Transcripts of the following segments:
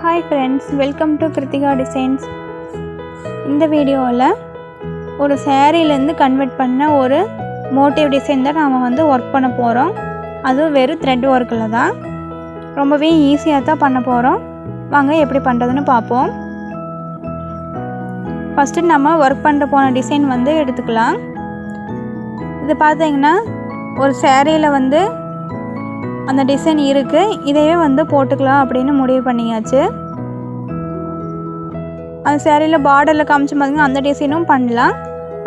Hi friends, welcome to Krithika Designs. இந்த வீடியோவில் ஒரு சாரீலேருந்து கன்வெர்ட் பண்ண ஒரு மோட்டிவ் டிசைன் தான் நாம் ஒர்க் பண்ண போகிறோம். அதுவும் வெறும் த்ரெட் ஒர்க்கில் தான். ரொம்பவே ஈஸியாக தான் பண்ண போகிறோம். வாங்க எப்படி பண்ணுறதுன்னு பார்ப்போம். ஃபஸ்ட்டு நம்ம ஒர்க் பண்ணுற போன டிசைன் எடுத்துக்கலாம். இது பார்த்தீங்கன்னா ஒரு சாரியில் அந்த டிசைன் இருக்குது. இதையே போட்டுக்கலாம் அப்படின்னு முடிவு பண்ணியாச்சு. அந்த சேரீயில் பார்டரில் காமிச்சு பார்த்திங்கன்னா அந்த டிசைனும் பண்ணலாம்.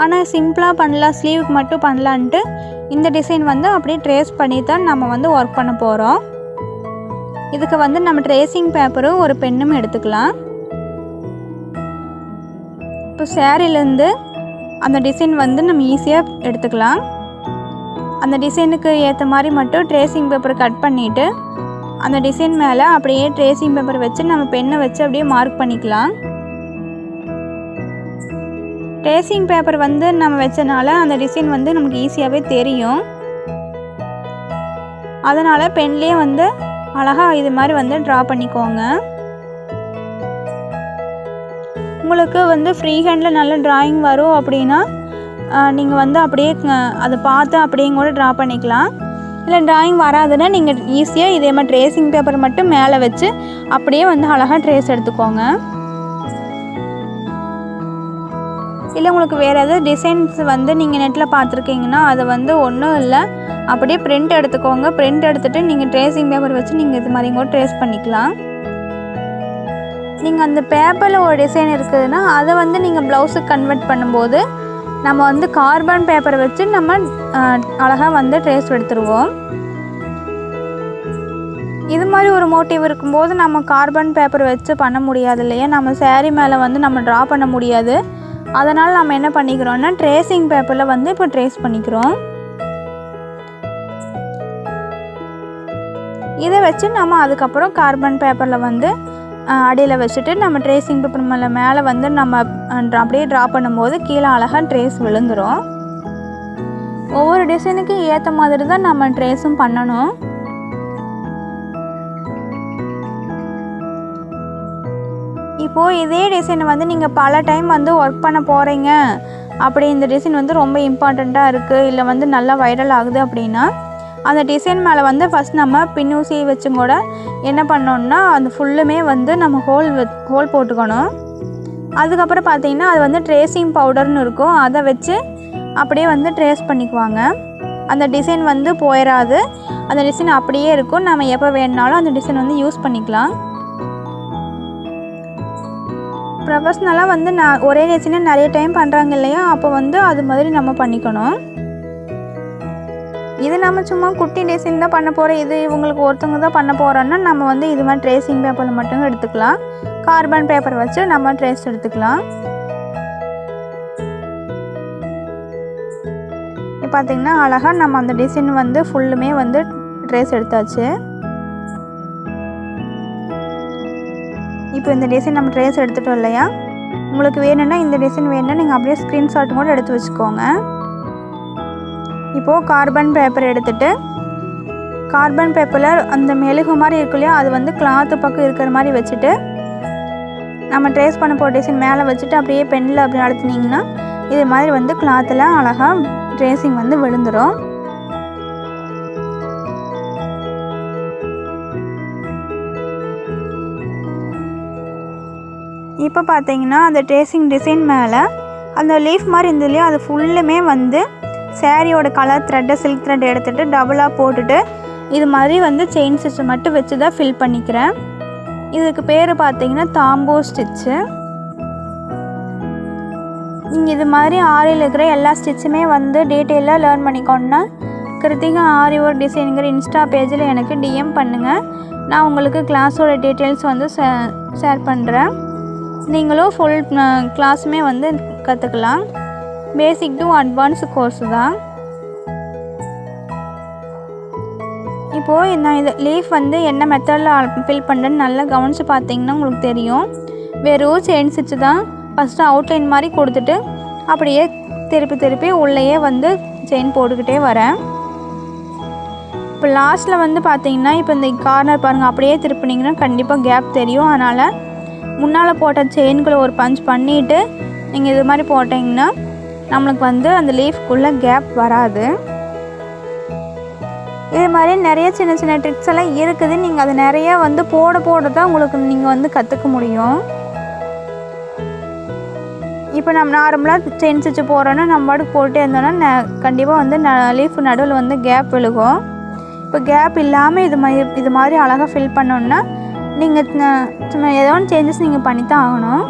ஆனால் சிம்பிளாக பண்ணலாம், ஸ்லீவுக்கு மட்டும் பண்ணலான்ட்டு இந்த டிசைன் அப்படியே ட்ரேஸ் பண்ணி தான் நம்ம ஒர்க் பண்ண போகிறோம். இதுக்கு நம்ம ட்ரேசிங் பேப்பரும் ஒரு பென்னும் எடுத்துக்கலாம். இப்போ சேரீலேருந்து அந்த டிசைன் நம்ம ஈஸியாக எடுத்துக்கலாம். அந்த டிசைனுக்கு ஏற்ற மாதிரி மட்டும் ட்ரேசிங் பேப்பரை கட் பண்ணிவிட்டு அந்த டிசைன் மேலே அப்படியே ட்ரேசிங் பேப்பர் வச்சு நம்ம பென்னை வச்சு அப்படியே மார்க் பண்ணிக்கலாம். ட்ரேசிங் பேப்பர் நம்ம வச்சனால அந்த டிசைன் நமக்கு ஈஸியாகவே தெரியும். அதனால் பென்லேயே அழகாக இது மாதிரி ட்ரா பண்ணிக்கோங்க. உங்களுக்கு ஃப்ரீ ஹேண்டில் நல்ல ட்ராயிங் வரும் அப்படின்னா நீங்கள் அப்படியே அதை பார்த்து அப்படியே கூட ட்ரா பண்ணிக்கலாம். இல்லை ட்ராயிங் வராதுன்னா நீங்கள் ஈஸியாக இதே மாதிரி ட்ரேசிங் பேப்பர் மட்டும் மேலே வச்சு அப்படியே அழகாக ட்ரேஸ் எடுத்துக்கோங்க. இல்லை உங்களுக்கு வேறு எதாவது டிசைன்ஸ் நீங்கள் நெட்டில் பார்த்துருக்கீங்கன்னா அதை ஒன்றும் இல்லை, அப்படியே பிரிண்ட் எடுத்துக்கோங்க. பிரிண்ட் எடுத்துகிட்டு நீங்கள் ட்ரேசிங் பேப்பர் வச்சு நீங்கள் இது மாதிரி கூட ட்ரேஸ் பண்ணிக்கலாம். நீங்கள் அந்த பேப்பரில் ஒரு டிசைன் இருக்குதுன்னா அதை நீங்கள் ப்ளவுஸுக்கு கன்வெர்ட் பண்ணும்போது நம்ம கார்பன் பேப்பரை வச்சு நம்ம அழகாக ட்ரேஸ் எடுத்துருவோம். இது மாதிரி ஒரு மோட்டிவ் இருக்கும்போது நம்ம கார்பன் பேப்பர் வச்சு பண்ண முடியாது இல்லையா, நம்ம சேரீ மேலே நம்ம ட்ரா பண்ண முடியாது. அதனால் நம்ம என்ன பண்ணிக்கிறோன்னா ட்ரேசிங் பேப்பரில் இப்போ ட்ரேஸ் பண்ணிக்கிறோம். இதை வச்சு நம்ம அதுக்கப்புறம் கார்பன் பேப்பரில் அடியில் வச்சுட்டு நம்ம ட்ரேசிங் பேப்பர் மேலே நம்ம அப்படியே ட்ரா பண்ணும்போது கீழே அழகாக ட்ரேஸ் விழுந்துடும். ஒவ்வொரு டிசைனுக்கு ஏற்ற மாதிரி தான் நம்ம ட்ரேஸும் பண்ணணும். இப்போது இதே டிசைனை நீங்கள் பல டைம் ஒர்க் பண்ண போகிறீங்க, அப்படி இந்த டிசைன் ரொம்ப இம்பார்ட்டண்ட்டாக இருக்குது, இல்லை நல்லா வைரல் ஆகுது அப்படின்னா அந்த டிசைன் மேலே ஃபஸ்ட் நம்ம பின்னூசி வச்சும் கூட என்ன பண்ணோன்னா அந்த ஃபுல்லுமே நம்ம ஹோல் போட்டுக்கணும். அதுக்கப்புறம் பார்த்திங்கன்னா அது ட்ரேசிங் பவுடர்னு இருக்கும், அதை வச்சு அப்படியே ட்ரேஸ் பண்ணிக்குவாங்க. அந்த டிசைன் போயிடாது, அந்த டிசைன் அப்படியே இருக்கும். நம்ம எப்போ வேணுனாலும் அந்த டிசைன் யூஸ் பண்ணிக்கலாம். ப்ரொஃபஷ்னலாக நான் ஒரே டிசைனை நிறைய டைம் பண்ணுறாங்க இல்லையா, அப்போ அது மாதிரி நம்ம பண்ணிக்கணும். இது நம்ம சும்மா குட்டி டிசைன் தான் பண்ண போகிறோம், இது இவங்களுக்கு ஒருத்தவங்க தான் பண்ண போகிறோன்னா நம்ம இது மாதிரி ட்ரேசிங் பேப்பரில் மட்டும் எடுத்துக்கலாம். கார்பன் பேப்பர் வச்சு நம்ம ட்ரேஸ் எடுத்துக்கலாம். இப்போ பார்த்திங்கன்னா அழகாக நம்ம அந்த டிசைன் ஃபுல்லுமே ட்ரேஸ் எடுத்தாச்சு. இப்போ இந்த டிசைன் நம்ம ட்ரேஸ் எடுத்துட்டோம் இல்லையா, உங்களுக்கு வேணும்னா இந்த டிசைன் வேணும்னா நீங்கள் அப்படியே ஸ்க்ரீன்ஷாட் கூட எடுத்து வச்சுக்கோங்க. இப்போது கார்பன் பேப்பர் எடுத்துகிட்டு கார்பன் பேப்பரில் அந்த மெழுகு மாதிரி இருக்கு இல்லையா, அது கிளாத்து பக்கம் இருக்கிற மாதிரி வச்சுட்டு நம்ம ட்ரேஸ் பண்ண போகிற டிசைன் மேலே வச்சுட்டு அப்படியே பென்னில் அப்படி அழுத்தினீங்கன்னா இது மாதிரி கிளாத்தில் அழகாக ட்ரேசிங் விழுந்துடும். இப்போ பார்த்தீங்கன்னா அந்த ட்ரேசிங் டிசைன் மேலே அந்த லீஃப் மாதிரி இருந்தது இல்லையா, அது ஃபுல்லுமே சேரீயோட கலர் த்ரெட்டை சில்க் த்ரெட் எடுத்துகிட்டு டபுளாக போட்டுட்டு இது மாதிரி செயின் ஸ்டிச்சை மட்டும் வச்சு தான் ஃபில் பண்ணிக்கிறேன். இதுக்கு பேர் பார்த்தீங்கன்னா தாம்பூ ஸ்டிச்சு. நீங்கள் இது மாதிரி ஆரியில் இருக்கிற எல்லா ஸ்டிச்சுமே டீட்டெயிலாக லேர்ன் பண்ணிக்கோன்னா கிருத்திகா ஆரி ஒர்க் டிசைனுங்கிற இன்ஸ்டா பேஜில் எனக்கு டிஎம் பண்ணுங்கள். நான் உங்களுக்கு கிளாஸோட டீட்டெயில்ஸ் ஷேர் பண்ணுறேன். நீங்களும் ஃபுல் கிளாஸுமே கற்றுக்கலாம். பேசிக் டு அட்வான்ஸ் கோர்ஸ் தான். இப்போது நான் இதை லீஃப் என்ன மெத்தடில் ஃபில் பண்ணுறேன்னு நல்லா கவனித்து பார்த்தீங்கன்னா உங்களுக்கு தெரியும். வெறும் செயின் ஸ்டிச்சு தான் ஃபஸ்ட்டு அவுட்லைன் மாதிரி கொடுத்துட்டு அப்படியே திருப்பி திருப்பி உள்ளேயே செயின் போட்டுக்கிட்டே வரேன். இப்போ லாஸ்ட்டில் வந்து பார்த்தீங்கன்னா இப்போ இந்த கார்னர் பாருங்கள், அப்படியே திருப்பினீங்கன்னா கண்டிப்பாக கேப் தெரியும். அதனால் முன்னால் போட்ட செயின்குள்ளே ஒரு பஞ்ச் பண்ணிவிட்டு நீங்கள் இது மாதிரி போட்டிங்கன்னா நம்மளுக்கு வந்து அந்த லீஃப்குள்ளே கேப் வராது. இது மாதிரி நிறைய சின்ன சின்ன ட்ரிக்ஸ் எல்லாம் இருக்குது. நீங்கள் அது நிறையா வந்து போட தான் உங்களுக்கு நீங்கள் வந்து கற்றுக்க முடியும். இப்போ நம்ம நார்மலாக செயின் ஸ்டிச்சு போடுறோன்னா நம்ம பாட்டுக்கு போட்டே இருந்தோன்னா கண்டிப்பாக வந்து லீஃப் நடுவில் வந்து கேப் விழுகும். இப்போ கேப் இல்லாமல் இது மாதிரி அழகாக ஃபில் பண்ணோன்னா நீங்கள் ஏதோ ஒன்று சேஞ்சஸ் நீங்கள் பண்ணி தான் ஆகணும்.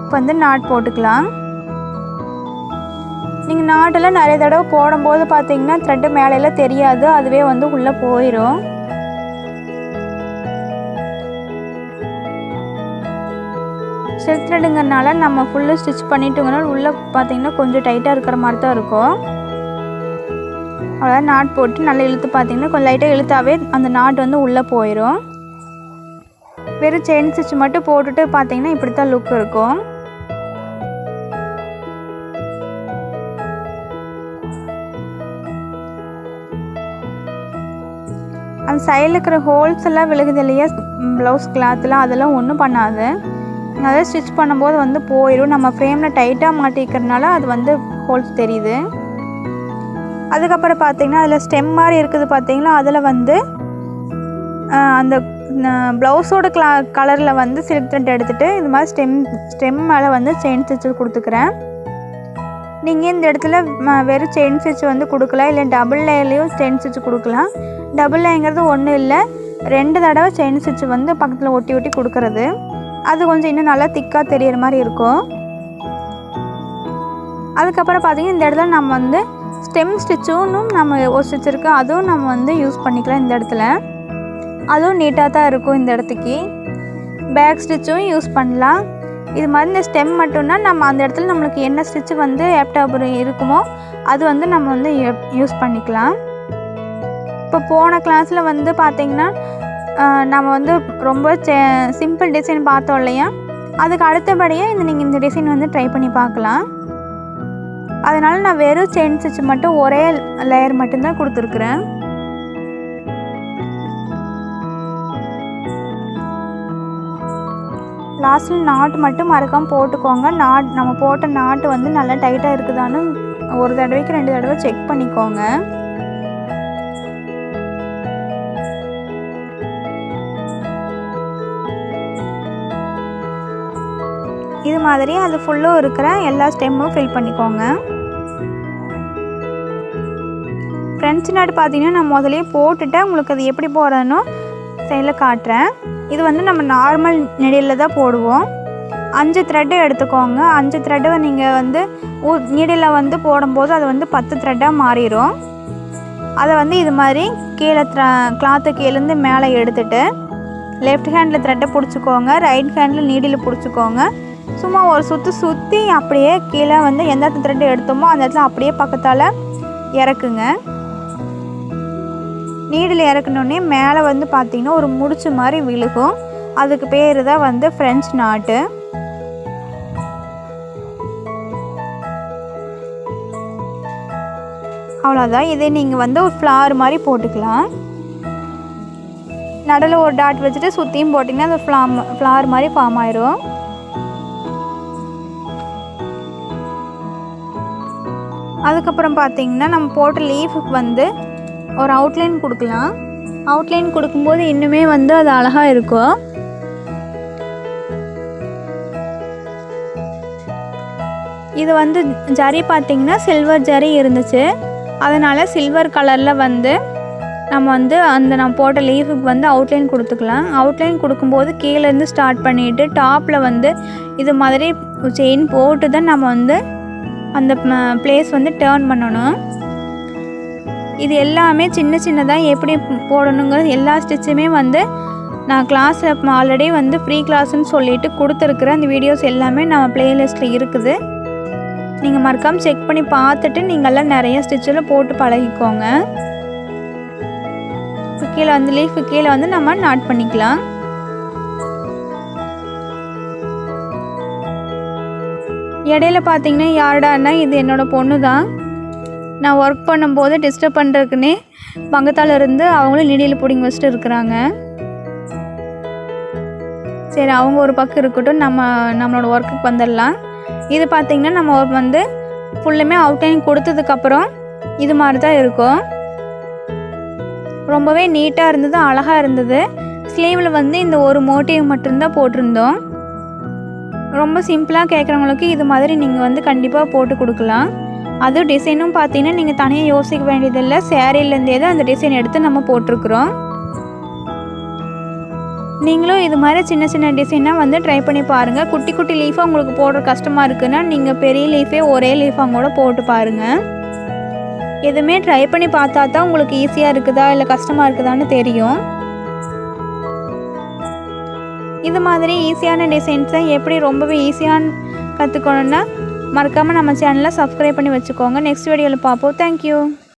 இப்போ வந்து நாட் போட்டுக்கலாம். நீங்கள் நாட்டெல்லாம் நிறைய தடவை போடும்போது பார்த்தீங்கன்னா த்ரெட்டு மேலையெல்லாம் தெரியாது, அதுவே வந்து உள்ளே போயிடும். சில்க் த்ரெட்டுங்கிறனால நம்ம ஃபுல்லு ஸ்டிச் பண்ணிட்டோங்கன்னா உள்ளே பார்த்தீங்கன்னா கொஞ்சம் டைட்டாக இருக்கிற மாதிரி தான் இருக்கும். அவ்வளோ நாட் போட்டு நல்லா இழுத்து பார்த்தீங்கன்னா கொஞ்சம் லைட்டாக இழுத்தாவே அந்த நாட் வந்து உள்ளே போயிடும். வெறும் செயின் ஸ்டிச் மட்டும் போட்டுட்டு பார்த்தீங்கன்னா இப்படி தான் லுக் இருக்கும். அந்த சைடில் இருக்கிற ஹோல்ஸ் எல்லாம் விழுகுது இல்லையா ப்ளவுஸ் கிளாத்லாம், அதெல்லாம் ஒன்றும் பண்ணாது. அதை ஸ்டிச் பண்ணும்போது வந்து போயிடும். நம்ம ஃப்ரேமில் டைட்டாக மாட்டிக்கிறதுனால அது வந்து ஹோல்ஸ் தெரியுது. அதுக்கப்புறம் பார்த்திங்கன்னா அதில் ஸ்டெம் மாதிரி இருக்குது பார்த்திங்களா, அதில் வந்து அந்த ப்ளவுஸோட கலரில் வந்து சில்க் த்ரெட் எடுத்துகிட்டு இது மாதிரி ஸ்டெம் மேலே வந்து செயின் ஸ்டிச்சு கொடுத்துக்கிறேன். நீங்கள் இந்த இடத்துல வெறும் செயின் ஸ்டிச் வந்து கொடுக்கலாம், இல்லை டபுள் லேயர்லேயும் செயின் ஸ்டிச் கொடுக்கலாம். டபுள் லேயர்ங்கிறது ஒன்றும் இல்லை, 2 தடவை செயின் ஸ்டிச் வந்து பக்கத்தில் ஒட்டி ஒட்டி கொடுக்குறது. அது கொஞ்சம் இன்னும் நல்லா திக்காக தெரிகிற மாதிரி இருக்கும். அதுக்கப்புறம் பார்த்திங்கன்னா இந்த இடத்துல நம்ம வந்து ஸ்டெம் ஸ்டிச்சும் நம்ம ஒரு ஸ்டிச் இருக்குது, அதுவும் நம்ம வந்து யூஸ் பண்ணிக்கலாம். இந்த இடத்துல அதுவும் நீட்டாக தான் இருக்கும். இந்த இடத்துக்கு பேக் ஸ்டிச்சும் யூஸ் பண்ணலாம். இது மாதிரி இந்த ஸ்டெம் மட்டும்னா நம்ம அந்த இடத்துல நம்மளுக்கு என்ன ஸ்டிச்சு வந்து ஏப்டாக இருக்குமோ அது வந்து நம்ம வந்து யூஸ் பண்ணிக்கலாம். இப்போ போன கிளாஸில் வந்து பார்த்திங்கன்னா நம்ம வந்து ரொம்ப சிம்பிள் டிசைன் பார்த்தோம் இல்லையா, அதுக்கு அடுத்தபடியாக நீங்கள் இந்த டிசைன் வந்து ட்ரை பண்ணி பார்க்கலாம். அதனால் நான் வெறும் செயின் ஸ்டிச் மட்டும் ஒரே லேயர் மட்டும்தான் கொடுத்துருக்குறேன். லாஸ்ட்டில் நாட்டு மட்டும் மறக்காமல் போட்டுக்கோங்க. நம்ம போட்ட நாட்டு வந்து நல்லா டைட்டாக இருக்குதான்னு ஒரு தடவைக்கு 2 தடவை செக் பண்ணிக்கோங்க. இது மாதிரி அது ஃபுல்லும் இருக்கிற எல்லா ஸ்டெம்மும் ஃபில் பண்ணிக்கோங்க. ஃப்ரெஞ்ச் நாட் பார்த்தீங்கன்னா நான் முதலே போட்டுட்டேன். உங்களுக்கு அது எப்படி போடுறதுன்னு சைடில் காட்டுறேன். இது வந்து நம்ம நார்மல் நீடில் தான் போடுவோம். 5 த்ரெட்டு எடுத்துக்கோங்க. 5 த்ரெட்டை நீங்கள் வந்து நீடில் வந்து போடும்போது அது வந்து 10 த்ரெட்டாக மாறிடும். அதை வந்து இது மாதிரி கீழே கிளாத்து கீழேருந்து மேலே எடுத்துகிட்டு லெஃப்ட் ஹேண்டில் த்ரெட்டை பிடிச்சிக்கோங்க, ரைட் ஹேண்டில் நீடில் பிடிச்சிக்கோங்க. சும்மா ஒரு சுற்றி அப்படியே கீழே வந்து எந்த த்ரெட்டு எடுத்தோமோ அந்த இடத்துல அப்படியே பக்கத்தால் இறக்குங்க. நீடில் இறக்கணுன்னே மேலே வந்து பார்த்திங்கன்னா ஒரு முடிச்சு மாதிரி விழுகும். அதுக்கு பேர் தான் வந்து ஃப்ரெஞ்ச் நாட்டு. அவ்வளோதான். இதே நீங்கள் வந்து ஒரு ஃப்ளார் மாதிரி போட்டுக்கலாம். நடுவில் ஒரு டாட் வச்சுட்டு சுற்றியும் போட்டிங்கன்னா அது ஃப்ளார் மாதிரி ஃபார்ம் ஆயிரும். அதுக்கப்புறம் பார்த்திங்கன்னா நம்ம போட்ட லீஃபுக்கு வந்து ஒரு அவுட்லைன் கொடுக்கலாம். அவுட்லைன் கொடுக்கும்போது இன்னுமே வந்து அது அழகாக இருக்கும். இது வந்து ஜரி பார்த்திங்கன்னா சில்வர் ஜரி இருந்துச்சு, அதனால் சில்வர் கலரில் வந்து நம்ம வந்து நான் போட்ட லீஃபுக்கு வந்து அவுட்லைன் கொடுத்துக்கலாம். அவுட்லைன் கொடுக்கும்போது கீழேருந்து ஸ்டார்ட் பண்ணிவிட்டு டாப்பில் வந்து இது மாதிரி செயின் போட்டு தான் நம்ம வந்து அந்த பிளேஸ் வந்து டேர்ன் பண்ணணும். இது எல்லாமே சின்னதாக எப்படி போடணுங்கிறது எல்லா ஸ்டிச்சுமே வந்து நான் கிளாஸில் ஆல்ரெடி வந்து ஃப்ரீ கிளாஸ்ன்னு சொல்லிட்டு கொடுத்துருக்குறேன். அந்த வீடியோஸ் எல்லாமே நம்ம ப்ளேலிஸ்ட்டில் இருக்குது. நீங்கள் மறக்காமல் செக் பண்ணி பார்த்துட்டு நீங்கள்லாம் நிறைய ஸ்டிச்சில் போட்டு பழகிக்கோங்க. இப்போ கீழே வந்து லீஃபு கீழே வந்து நம்ம நாட் பண்ணிக்கலாம். இடையில பார்த்தீங்கன்னா யாருடான்னா இது என்னோடய பொண்ணு தான். நான் ஒர்க் பண்ணும்போது டிஸ்டர்ப் பண்ணுறதுக்குன்னே பக்கத்தால் இருந்து அவங்களும் நீடியில் பிடிங்கி வச்சுட்டு இருக்கிறாங்க. சரி, அவங்க ஒரு பக்கம் இருக்கட்டும், நம்மளோட ஒர்க்குக்கு வந்துடலாம். இது பார்த்திங்கன்னா நம்ம வந்து ஃபுல்லுமே அவுட்லைன் கொடுத்ததுக்கப்புறம் இது மாதிரி தான் இருக்கும். ரொம்பவே நீட்டாக இருந்தது, அழகாக இருந்தது. ஸ்லீவில் வந்து இந்த ஒரு மோட்டிவ் மட்டும்தான் போட்டிருந்தோம். ரொம்ப சிம்பிளாக கேட்குறவங்களுக்கு இது மாதிரி நீங்கள் வந்து கண்டிப்பாக போட்டு கொடுக்கலாம். அதுவும் டிசைனும் பார்த்தீங்கன்னா நீங்கள் தனியாக யோசிக்க வேண்டியதில்லை, சேரீலேருந்தே தான் அந்த டிசைன் எடுத்து நம்ம போட்டிருக்குறோம். நீங்களும் இது மாதிரி சின்ன சின்ன டிசைனாக வந்து ட்ரை பண்ணி பாருங்கள். குட்டி குட்டி லீஃபாக உங்களுக்கு போடுற கஷ்டமாக இருக்குன்னா நீங்கள் பெரிய லீஃபே ஒரே லீஃபாக கூட போட்டு பாருங்கள். எதுவுமே ட்ரை பண்ணி பார்த்தா தான் உங்களுக்கு ஈஸியாக இருக்குதா இல்லை கஷ்டமாக இருக்குதான்னு தெரியும். இது மாதிரி ஈஸியான டிசைன்ஸை எப்படி ரொம்பவே ஈஸியாக கற்றுக்கணுன்னா மறக்காமல் நம்ம சேனலை சப்ஸ்கிரைப் பண்ணி வச்சுக்கோங்க. நெக்ஸ்ட் வீடியோவில் பார்ப்போம். தேங்க்யூ.